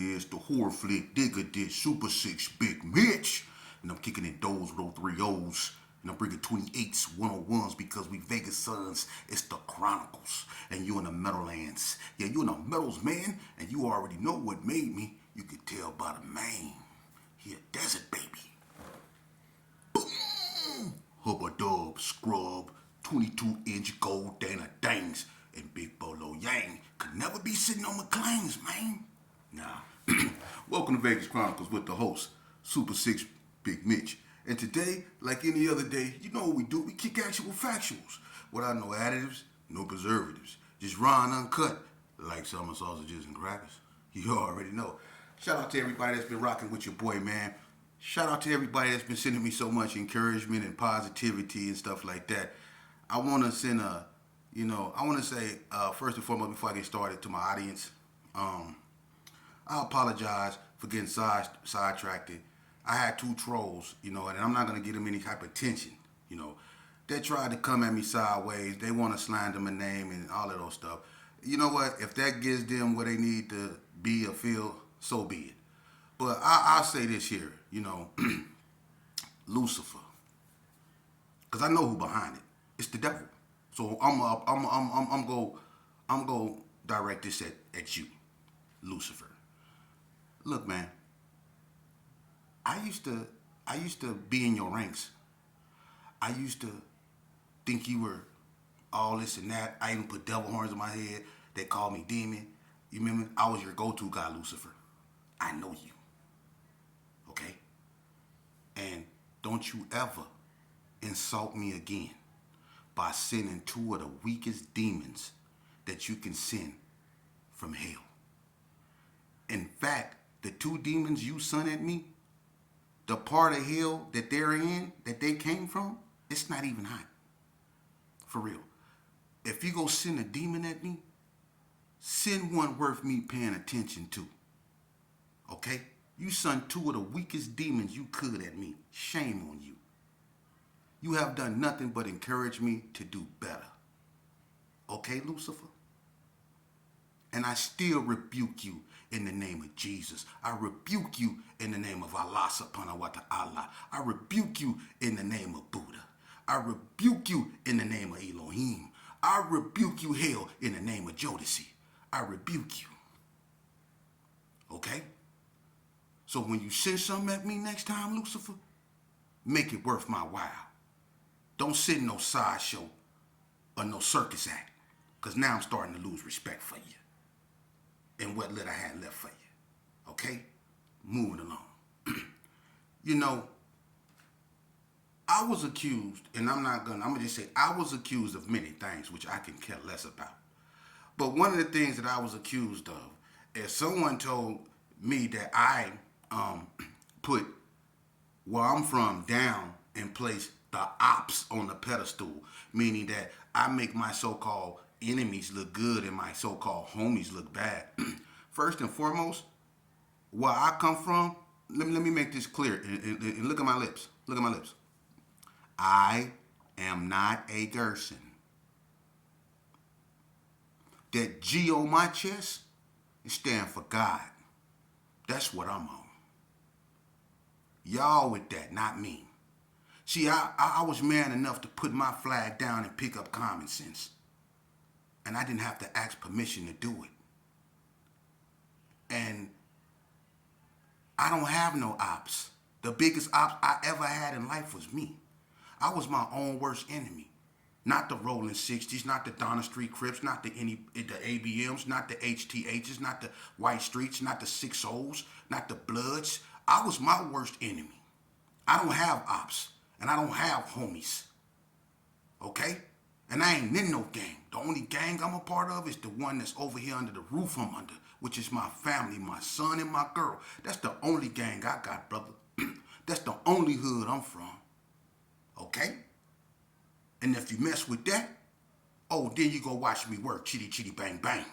is? The horror flick digger did Super 6 Big Mitch. And I'm kicking in those with 3 O's. And I'm bringing 28s, 101s because we Vegas sons. It's the Chronicles. And you in the Meadowlands. Yeah, you in the Meadows, man. And you already know what made me. You could tell by the mane. He a desert baby. Boom! Hubba dub, scrub, 22-inch gold Dana Dangs, and Big Bolo Yang could never be sitting on my claims, man. Nah. Welcome to Vegas Chronicles with the host, Super 6 Big Mitch. And today, like any other day, you know what we do. We kick actual factuals without no additives, no preservatives. Just raw and uncut, like summer sausages and crackers. You already know. Shout out to everybody that's been rocking with your boy, man. Shout out to everybody that's been sending me so much encouragement and positivity and stuff like that. I want to send say, first and foremost, before I get started, to my audience, I apologize for getting sidetracked. I had 2 trolls, and I'm not going to give them any type of attention, They tried to come at me sideways. They want to slander my name and all of those stuff. You know what? If that gives them what they need to be or feel, so be it. But I'll say this here, Lucifer, because I know who behind it. It's the devil. So I'm go direct this at you, Lucifer. Look, man. I used to be in your ranks. I used to think you were all this and that. I even put devil horns in my head. They called me demon. You remember? I was your go-to guy, Lucifer. I know you. Okay? And don't you ever insult me again by sending 2 of the weakest demons that you can send from hell. In fact, the 2 demons you sent at me, the part of hell that they're in, that they came from, it's not even hot. For real. If you go send a demon at me, send one worth me paying attention to. Okay? You sent 2 of the weakest demons you could at me. Shame on you. You have done nothing but encourage me to do better. Okay, Lucifer? And I still rebuke you in the name of Jesus. I rebuke you in the name of Allah subhanahu wa ta'ala. I rebuke you in the name of Buddha. I rebuke you in the name of Elohim. I rebuke you, hell, in the name of Jodeci. I rebuke you. Okay? So when you send something at me next time, Lucifer, make it worth my while. Don't send no sideshow or no circus act, because now I'm starting to lose respect for you and what little I had left for you. Okay? Moving along. I was accused, and I'm gonna just say I was accused of many things which I can care less about. But one of the things that I was accused of is someone told me that I put where I'm from down and place the ops on the pedestal, meaning that I make my so-called enemies look good and my so-called homies look bad. First and foremost, where I come from, let me make this clear, and look at my lips. Look at my lips. I am not a Gerson. That G on my chest, it stands for God. That's what I'm on. Y'all with that, not me. See, I was man enough to put my flag down and pick up common sense. And I didn't have to ask permission to do it. And I don't have no ops. The biggest ops I ever had in life was me. I was my own worst enemy. Not the Rolling 60s, not the Donna Street Crips, not the ABMs, not the HTHs, not the White Streets, not the 6-0s, not the Bloods. I was my worst enemy. I don't have ops, and I don't have homies. Okay? And I ain't in no gang. The only gang I'm a part of is the one that's over here under the roof I'm under, which is my family, my son and my girl. That's the only gang I got, brother. That's the only hood I'm from. Okay? And if you mess with that, oh, then you go watch me work, chitty chitty bang bang.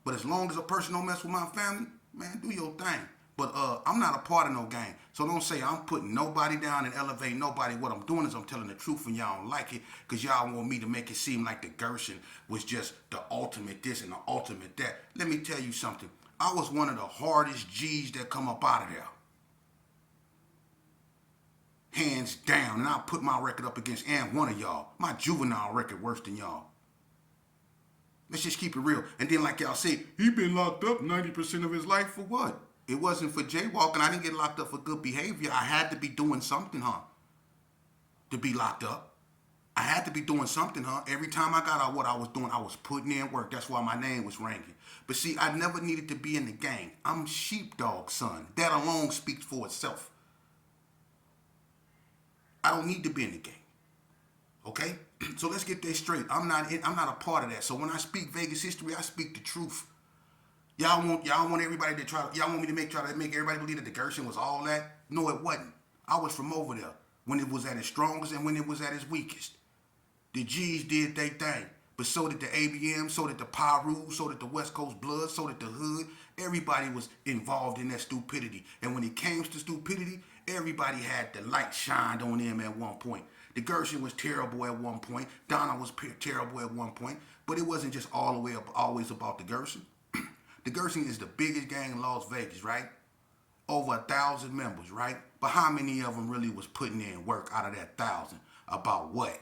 But as long as a person don't mess with my family, man, do your thing. But I'm not a part of no gang. So don't say I'm putting nobody down and elevating nobody. What I'm doing is I'm telling the truth and y'all don't like it because y'all want me to make it seem like the Gerson was just the ultimate this and the ultimate that. Let me tell you something. I was one of the hardest G's that come up out of there. Hands down. And I put my record up against and one of y'all. My juvenile record worse than y'all. Let's just keep it real. And then like y'all say, he been locked up 90% of his life for what? It wasn't for jaywalking. I didn't get locked up for good behavior. I had to be doing something, huh? To be locked up. I had to be doing something, huh? Every time I got out what I was doing, I was putting in work. That's why my name was ranking. But see, I never needed to be in the gang. I'm sheepdog son. That alone speaks for itself. I don't need to be in the gang. Okay? So let's get that straight. I'm not a part of that. So when I speak Vegas history, I speak the truth. Y'all want everybody to y'all want me to try to make everybody believe that the Gerson was all that? No, it wasn't. I was from over there when it was at its strongest and when it was at its weakest. The G's did their thing. But so did the ABM, so did the Pyru, so did the West Coast Blood, so did the Hood. Everybody was involved in that stupidity. And when it came to stupidity, everybody had the light shined on them at one point. The Gerson was terrible at one point. Donna was terrible at one point. But it wasn't just all the way up, always about the Gerson. The Gerson is the biggest gang in Las Vegas, right? Over 1,000 members, right? But how many of them really was putting in work out of that 1,000? About what?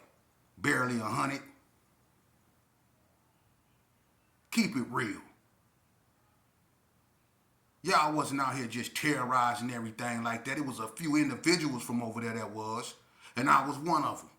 Barely 100? Keep it real. Y'all wasn't out here just terrorizing everything like that. It was a few individuals from over there that was, and I was one of them.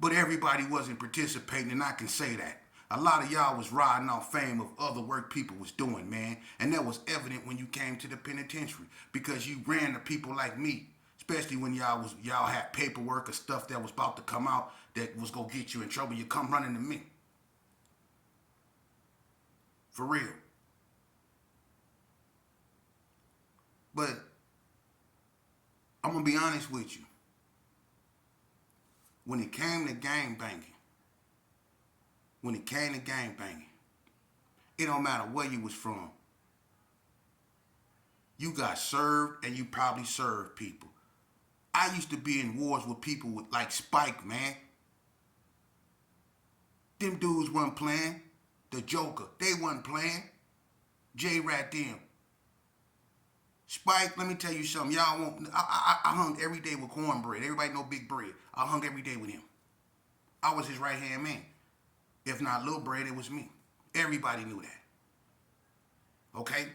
But everybody wasn't participating, and I can say that. A lot of y'all was riding off fame of other work people was doing, man. And that was evident when you came to the penitentiary because you ran to people like me, especially when y'all had paperwork or stuff that was about to come out that was going to get you in trouble. You come running to me. For real. But I'm going to be honest with you. When it came to gang banging, it don't matter where you was from. You got served and you probably served people. I used to be in wars with people with like Spike, man. Them dudes wasn't playing. The Joker, they wasn't playing. J-Rat them. Spike, let me tell you something. Y'all won't. I hung every day with Cornbread. Everybody know Big Bread. I hung every day with him. I was his right-hand man. If not Lil Bread, it was me. Everybody knew that. Okay?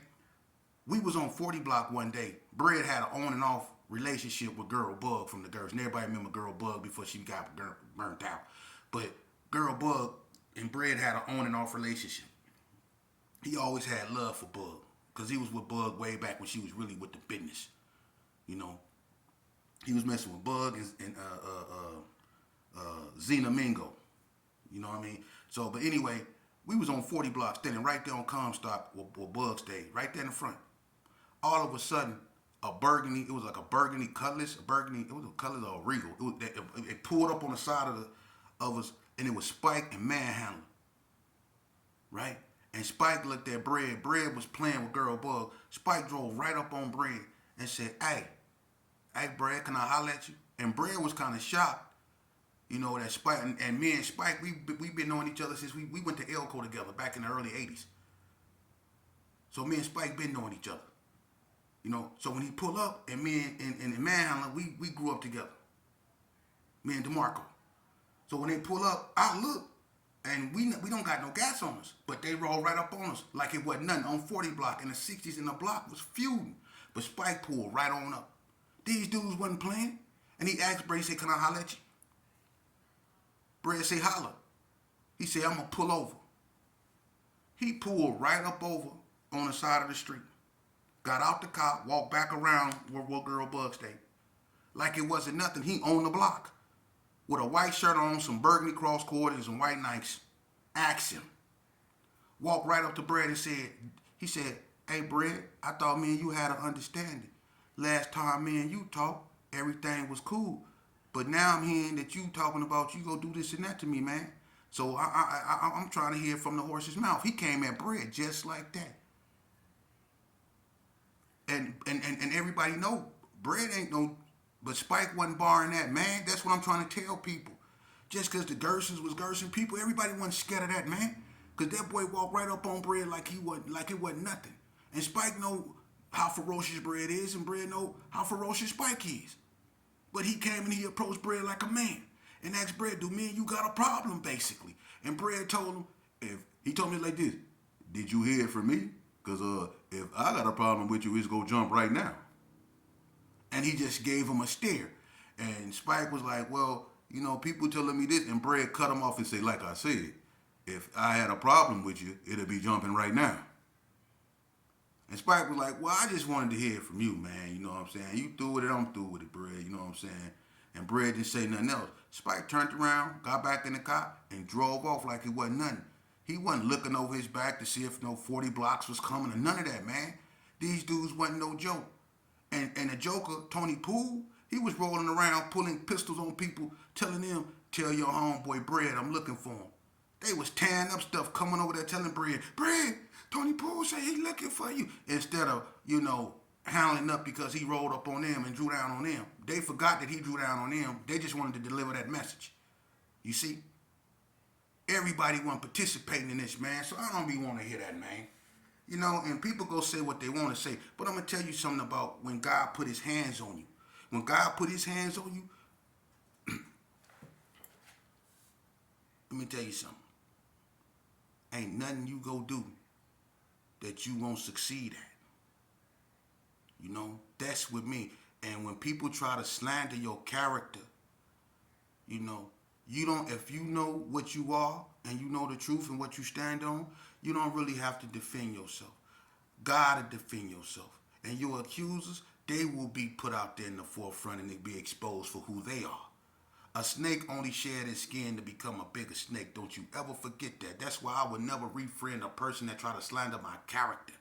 We was on 40 Block one day. Bread had an on and off relationship with Girl Bug from the Girls. And everybody remember Girl Bug before she got burnt out. But Girl Bug and Bread had an on and off relationship. He always had love for Bug. Because he was with Bug way back when she was really with the business. You know? He was messing with Bug and Zena Mingo. You know what I mean? So, but anyway, we was on 40 Block standing right there on Comstock where Bug stayed, right there in the front. All of a sudden, it was like a burgundy Cutlass, it was a Cutlass or a Regal. It pulled up on the side of us, and it was Spike and Manhandler, right? And Spike looked at Bread. Bread was playing with Girl Bug. Spike drove right up on Bread and said, hey, Bread, can I holler at you? And Bread was kind of shocked. You know, that Spike, and me and Spike, we've been knowing each other since we went to Elko together back in the early 80s. So me and Spike been knowing each other. You know, so when he pull up, and me and Manhandler, we grew up together. Me and DeMarco. So when they pull up, I look, and we don't got no gas on us. But they roll right up on us like it wasn't nothing. On 40 Block, in the 60s, in the block was feuding. But Spike pulled right on up. These dudes wasn't playing. And he asked Brady, he said, can I holler at you? Brad say, holler. He said, I'm going to pull over. He pulled right up over on the side of the street. Got out the car, walked back around where Girl Bug stayed. Like it wasn't nothing. He owned the block. With a white shirt on, some burgundy cross quarters, and some white Nikes. Asked him. Walked right up to Brad and he said, hey, Brad, I thought me and you had an understanding. Last time me and you talked, everything was cool. But now I'm hearing that you talking about you go do this and that to me, man. So I'm trying to hear from the horse's mouth. He came at Bread just like that. And everybody know Bread ain't no, but Spike wasn't barring that, man. That's what I'm trying to tell people. Just because the Gersons was Gerson people, everybody wasn't scared of that, man. Cause that boy walked right up on Bread like it wasn't nothing. And Spike know how ferocious Bread is, and Bread know how ferocious Spike is. But he came and he approached Bread like a man and asked Bread, do me and you got a problem, basically? And Bread told him, he told me like this, did you hear it from me? Because if I got a problem with you, it's going to jump right now. And he just gave him a stare. And Spike was like, well, people telling me this. And Bread cut him off and said, like I said, if I had a problem with you, it'll be jumping right now. And Spike was like, well, I just wanted to hear it from you, man. You know what I'm saying? You through with it, I'm through with it, Bread. You know what I'm saying? And Bread didn't say nothing else. Spike turned around, got back in the car, and drove off like it wasn't nothing. He wasn't looking over his back to see if no 40 blocks was coming or none of that, man. These dudes wasn't no joke. And the Joker, Tony Poole, he was rolling around pulling pistols on people, telling them, tell your homeboy Bread I'm looking for him. They was tearing up stuff, coming over there telling Bread, Tony Poole say he looking for you. Instead of, handling up because he rolled up on them and drew down on them. They forgot that he drew down on them. They just wanted to deliver that message. You see? Everybody wasn't participating in this, man. So I don't be want to hear that, man. And people go say what they want to say. But I'm going to tell you something about when God put his hands on you. When God put his hands on you, let me tell you something. Ain't nothing you go do that you won't succeed at. That's with me. And when people try to slander your character, you don't, if you know what you are and you know the truth and what you stand on, you don't really have to defend yourself. God will defend yourself. And your accusers, they will be put out there in the forefront and they be exposed for who they are. A snake only shed his skin to become a bigger snake. Don't you ever forget that. That's why I would never refriend a person that try to slander my character.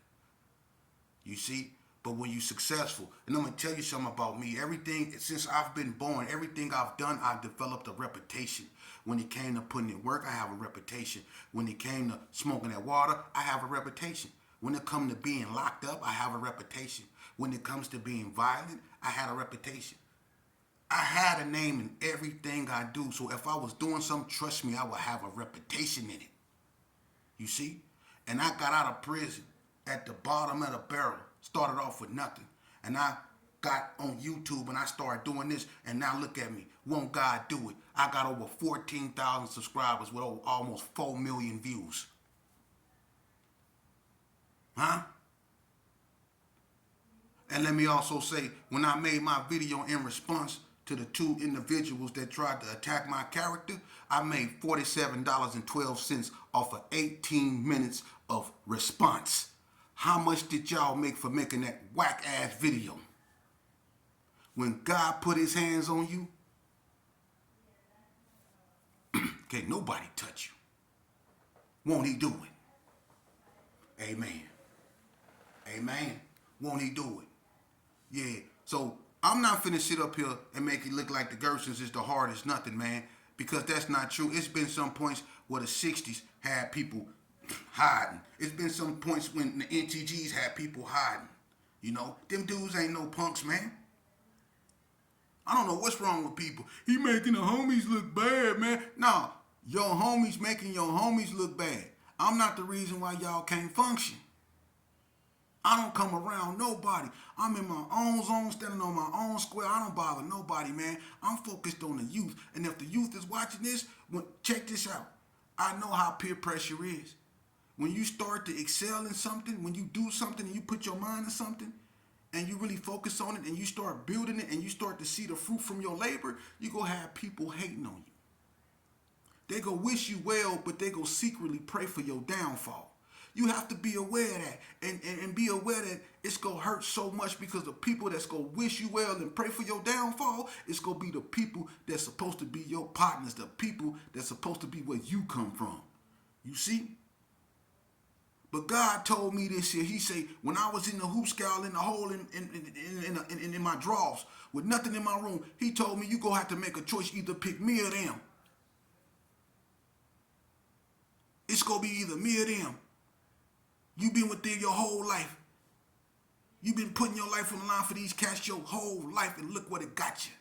You see? But when you're successful, and I'm going to tell you something about me. Everything, since I've been born, everything I've done, I've developed a reputation. When it came to putting in work, I have a reputation. When it came to smoking that water, I have a reputation. When it comes to being locked up, I have a reputation. When it comes to being violent, I had a reputation. I had a name in everything I do. So if I was doing something, trust me, I would have a reputation in it. You see? And I got out of prison at the bottom of the barrel. Started off with nothing. And I got on YouTube and I started doing this. And now look at me. Won't God do it? I got over 14,000 subscribers with over almost 4 million views. Huh? And let me also say, when I made my video in response to the 2 individuals that tried to attack my character, I made $47.12 off of 18 minutes of response. How much did y'all make for making that whack-ass video? When God put his hands on you, can't nobody touch you. Won't he do it? Amen. Amen. Won't he do it? Yeah. So I'm not finna sit up here and make it look like the Gersons is the hardest nothing, man, because that's not true. It's been some points where the 60s had people hiding. It's been some points when the NTGs had people hiding. Them dudes ain't no punks, man. I don't know what's wrong with people. He making the homies look bad, man. No, your homies making your homies look bad. I'm not the reason why y'all can't function. I don't come around nobody. I'm in my own zone, standing on my own square. I don't bother nobody, man. I'm focused on the youth. And if the youth is watching this, check this out. I know how peer pressure is. When you start to excel in something, when you do something and you put your mind to something and you really focus on it and you start building it and you start to see the fruit from your labor, you go have people hating on you. They go wish you well, but they go secretly pray for your downfall. You have to be aware of that and be aware that it's going to hurt so much because the people that's going to wish you well and pray for your downfall, it's going to be the people that's supposed to be your partners, the people that's supposed to be where you come from. You see? But God told me this year. He said, when I was in the hoop scowl in the hole in my drawers with nothing in my room, he told me, you going to have to make a choice, either pick me or them. It's going to be either me or them. You've been with them your whole life. You've been putting your life on the line for these cats your whole life, and look what it got you.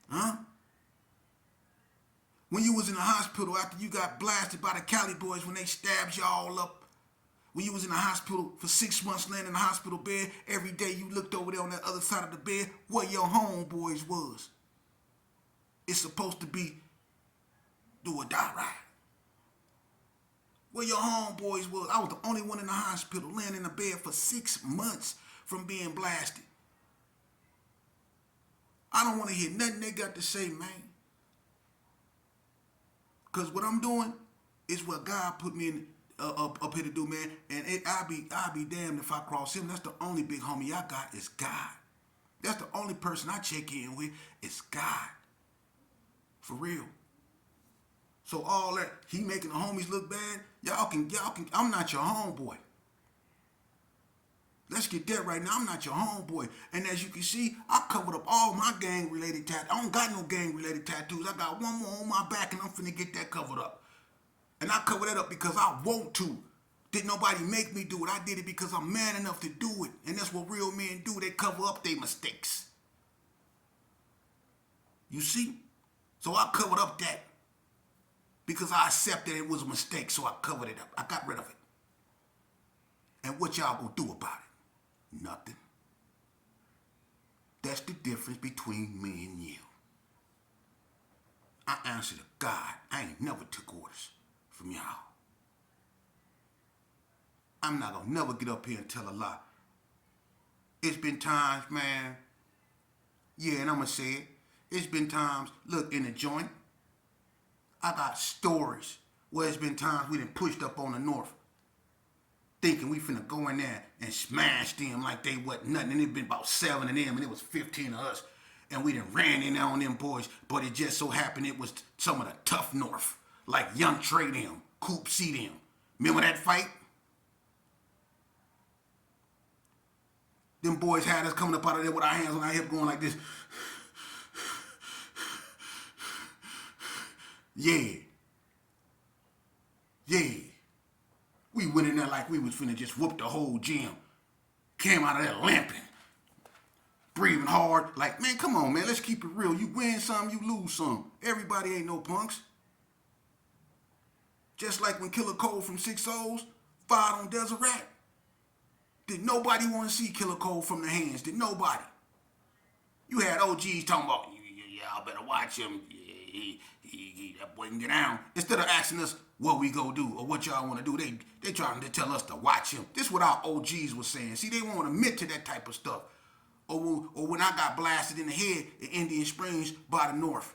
Huh? When you was in the hospital after you got blasted by the Cali boys when they stabbed y'all up. When you was in the hospital for 6 months laying in the hospital bed, every day you looked over there on that other side of the bed where your homeboys was. It's supposed to be do or die right. Where your homeboys was. I was the only one in the hospital laying in the bed for 6 months from being blasted. I don't want to hear nothing they got to say, man. Because what I'm doing is what God put me in up here to do, man. And I'll be damned if I cross him. That's the only big homie I got is God. That's the only person I check in with is God. For real. So all that, he making the homies look bad, y'all can, I'm not your homeboy. Let's get that right now. I'm not your homeboy. And as you can see, I covered up all my gang-related tattoos. I don't got no gang-related tattoos. I got one more on my back, and I'm finna get that covered up. And I cover that up because I want to. Didn't nobody make me do it. I did it because I'm man enough to do it. And that's what real men do. They cover up their mistakes. You see? So I covered up that. Because I accepted it was a mistake, so I covered it up. I got rid of it. And what y'all gonna do about it? Nothing. That's the difference between me and you. I answer to God. I ain't never took orders from y'all. I'm not gonna never get up here and tell a lie. It's been times, man. Yeah, and I'm gonna say it. It's been times, look, in the joint, I got stories where it's been times we done pushed up on the north thinking we finna go in there and smash them like they wasn't nothing. And it been about 7 of them and it was 15 of us. And we done ran in there on them boys, but it just so happened it was some of the tough north, like Young Trey them, Coop C them. Remember that fight? Them boys had us coming up out of there with our hands on our hip going like this. Yeah. Yeah. We went in there like we was finna just whoop the whole gym. Came out of there limping. Breathing hard. Like, man, come on, man. Let's keep it real. You win some, you lose some. Everybody ain't no punks. Just like when Killer Cole from 6 O's fired on Deseret. Did nobody want to see Killer Cole from the hands? Did nobody? You had OGs talking about, y'all better watch him. That boy can get down. Instead of asking us what we go do or what y'all want to do, they trying to tell us to watch him. This is what our OGs was saying. See, they won't admit to that type of stuff. Or when I got blasted in the head in Indian Springs by the North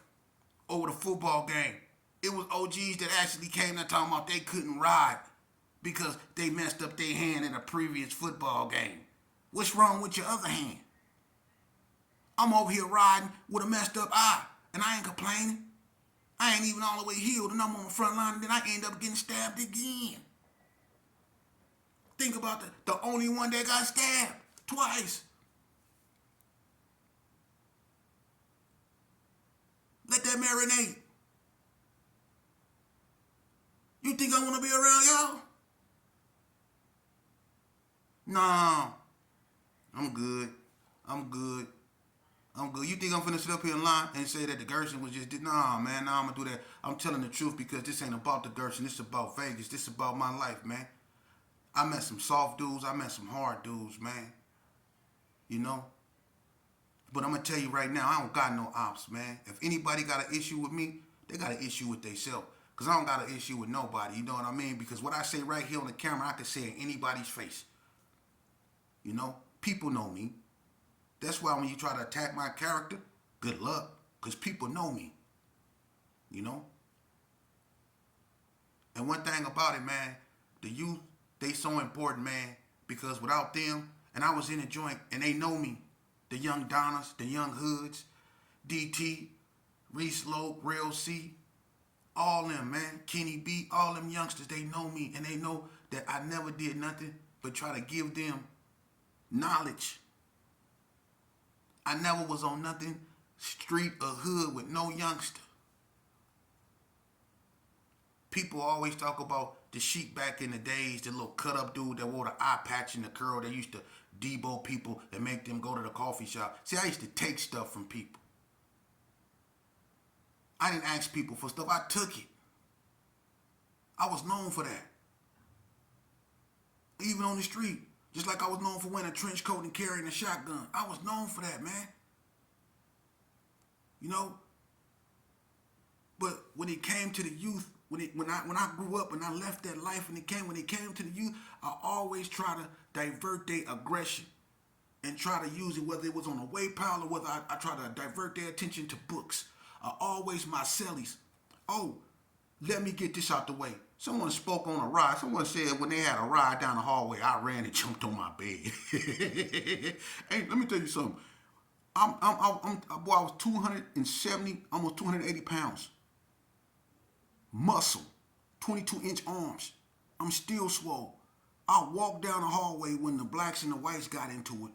over the football game, it was OGs that actually came there talking about they couldn't ride because they messed up their hand in a previous football game. What's wrong with your other hand? I'm over here riding with a messed up eye, and I ain't complaining. I ain't even all the way healed, and I'm on the front line, and then I end up getting stabbed again. Think about the only one that got stabbed twice. Let that marinate. You think I want to be around y'all? No. I'm good. You think I'm finna sit up here and lie and say that the Gersons was just... Nah, man, nah, I'm gonna do that. I'm telling the truth because this ain't about the Gersons. This is about Vegas. This is about my life, man. I met some soft dudes. I met some hard dudes, man. You know? But I'm gonna tell you right now, I don't got no ops, man. If anybody got an issue with me, they got an issue with themselves. Because I don't got an issue with nobody, you know what I mean? Because what I say right here on the camera, I can say in anybody's face. You know? People know me. That's why when you try to attack my character, good luck. Because people know me. You know? And one thing about it, man, the youth, they so important, man. Because without them, and I was in a joint, and they know me. The young Donnas, the young Hoods, DT, Reese Lowe, Real C, all them, man. Kenny B, all them youngsters, they know me. And they know that I never did nothing but try to give them knowledge. I never was on nothing street or hood with no youngster. People always talk about the sheep back in the days, the little cut up dude that wore the eye patch and the curl. They used to debo people and make them go to the coffee shop. See, I used to take stuff from people. I didn't ask people for stuff. I took it. I was known for that. Even on the street. Just like I was known for wearing a trench coat and carrying a shotgun. I was known for that, man. You know? But when it came to the youth, when I grew up and I left that life when it came to the youth, I always try to divert their aggression and try to use it, whether it was on a weight pile or whether I try to divert their attention to books. I always my cellies. Oh, let me get this out the way. Someone spoke on a ride. Someone said when they had a ride down the hallway, I ran and jumped on my bed. Hey, let me tell you something. I was 270, almost 280 pounds. Muscle, 22-inch arms. I'm still swole. I walked down the hallway when the blacks and the whites got into it.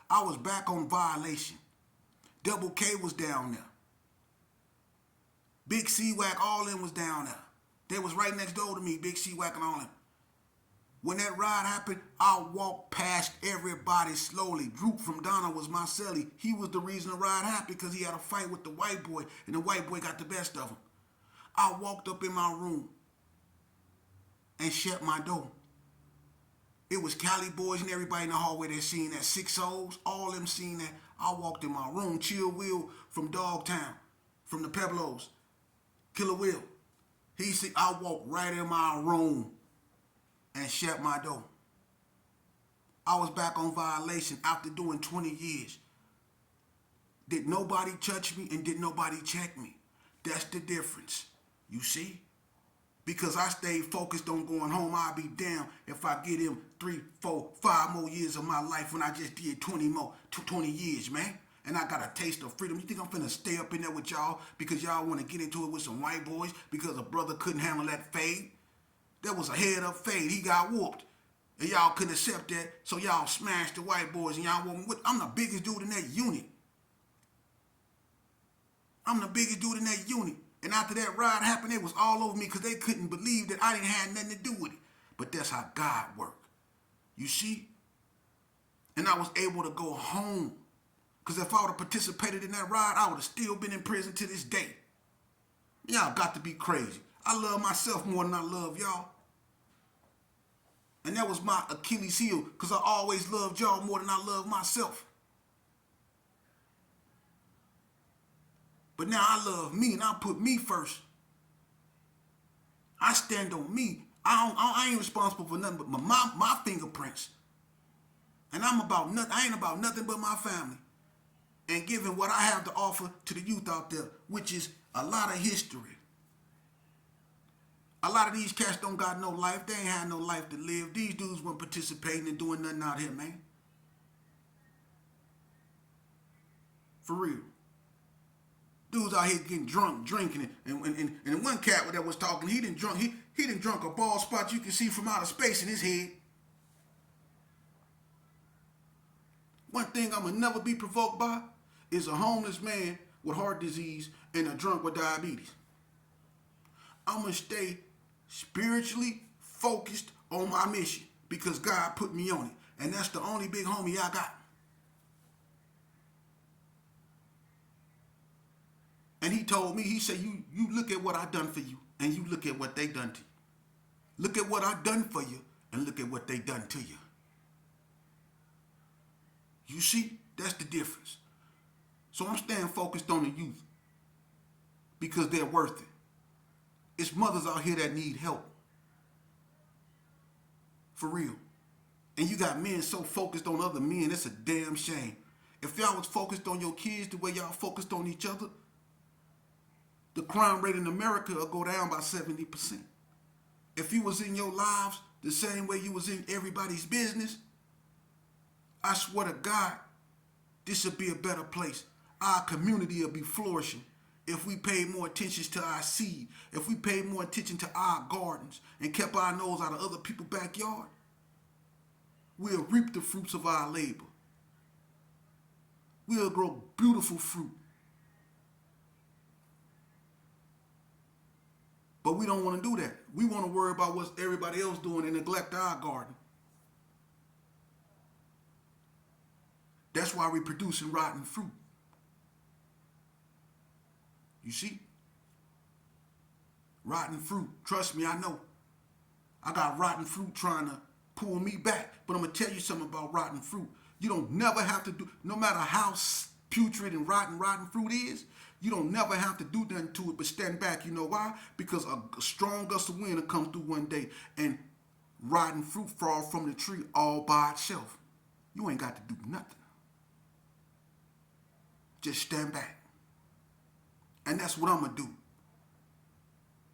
I was back on violation. Double K was down there. Big C-Wack, all them was down there. They was right next door to me, Big C-Wack and all them. When that ride happened, I walked past everybody slowly. Droop from Donna was my cellie. He was the reason the ride happened because he had a fight with the white boy, and the white boy got the best of him. I walked up in my room and shut my door. It was Cali boys and everybody in the hallway that seen that. 6 O's, all them seen that. I walked in my room. Chill Will from Dogtown, from the Pueblos. Killer Will. He said, I walked right in my room and shut my door. I was back on violation after doing 20 years. Did nobody touch me and did nobody check me? That's the difference. You see? Because I stayed focused on going home. I'll be damned if I get him 3, 4, 5 more years of my life when I just did 20 years, man. And I got a taste of freedom. You think I'm finna stay up in there with y'all because y'all want to get into it with some white boys because a brother couldn't handle that fade? That was a head up fade. He got whooped. And y'all couldn't accept that, so y'all smashed the white boys and y'all want with. I'm the biggest dude in that unit. I'm the biggest dude in that unit. And after that ride happened, it was all over me because they couldn't believe that I didn't have nothing to do with it. But that's how God worked. You see? And I was able to go home. Because if I would have participated in that ride, I would have still been in prison to this day. Y'all got to be crazy. I love myself more than I love y'all. And that was my Achilles heel because I always loved y'all more than I love myself. But now I love me and I put me first. I stand on me. I ain't responsible for nothing but my fingerprints. And I ain't about nothing but my family. And giving what I have to offer to the youth out there, which is a lot of history. A lot of these cats don't got no life. They ain't had no life to live. These dudes weren't participating and doing nothing out here, man. For real. Dudes out here getting drunk, drinking, and one cat that was talking, he done drunk a bald spot you can see from outer space in his head. One thing I'ma never be provoked by is a homeless man with heart disease and a drunk with diabetes. I'ma stay spiritually focused on my mission because God put me on it. And that's the only big homie I got. And he told me, he said, you look at what I done for you and you look at what they done to you. Look at what I done for you and look at what they done to you. You see, that's the difference. So I'm staying focused on the youth because they're worth it. It's mothers out here that need help. For real. And you got men so focused on other men, it's a damn shame. If y'all was focused on your kids the way y'all focused on each other, the crime rate in America will go down by 70%. If you was in your lives the same way you was in everybody's business, I swear to God, this would be a better place. Our community will be flourishing if we paid more attention to our seed, if we paid more attention to our gardens and kept our nose out of other people's backyard. We'll reap the fruits of our labor. We'll grow beautiful fruit. But we don't want to do that. We want to worry about what everybody else doing and neglect our garden. That's why we're producing rotten fruit. You see? Rotten fruit. Trust me, I know. I got rotten fruit trying to pull me back. But I'm going to tell you something about rotten fruit. You don't never have to do, no matter how putrid and rotten fruit is, you don't never have to do nothing to it but stand back. You know why? Because a strong gust of wind will come through one day and rotten fruit fall from the tree all by itself. You ain't got to do nothing. Just stand back. And that's what I'm going to do.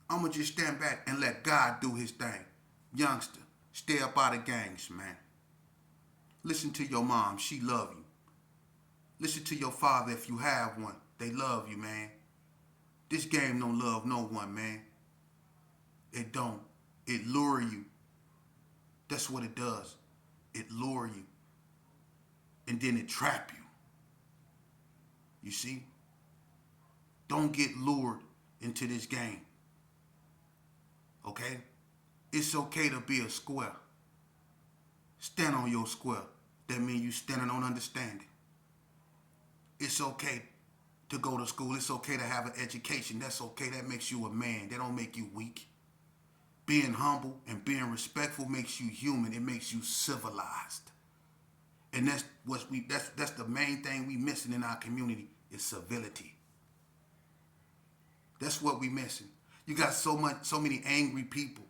I'm going to just stand back and let God do his thing. Youngster, stay up out of gangs, man. Listen to your mom. She love you. Listen to your father if you have one. They love you, man. This game don't love no one, man. It don't. It lure you. That's what it does. It lure you. And then it trap you. You see? Don't get lured into this game. Okay? It's okay to be a square. Stand on your square. That means you standing on understanding. It's okay to go to school. It's okay to have an education. That's okay. That makes you a man. That don't make you weak. Being humble and being respectful makes you human. It makes you civilized. And that's the main thing we missing in our community is civility. That's what we missing. You got so many angry people,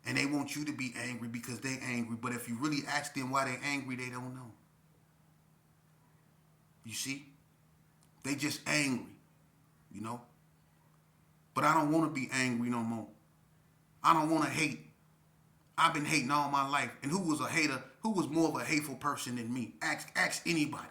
and they want you to be angry because they angry. But if you really ask them why they angry, they don't know. You see? They just angry, you know? But I don't want to be angry no more. I don't want to hate. I've been hating all my life. And who was a hater? Who was more of a hateful person than me? Ask anybody.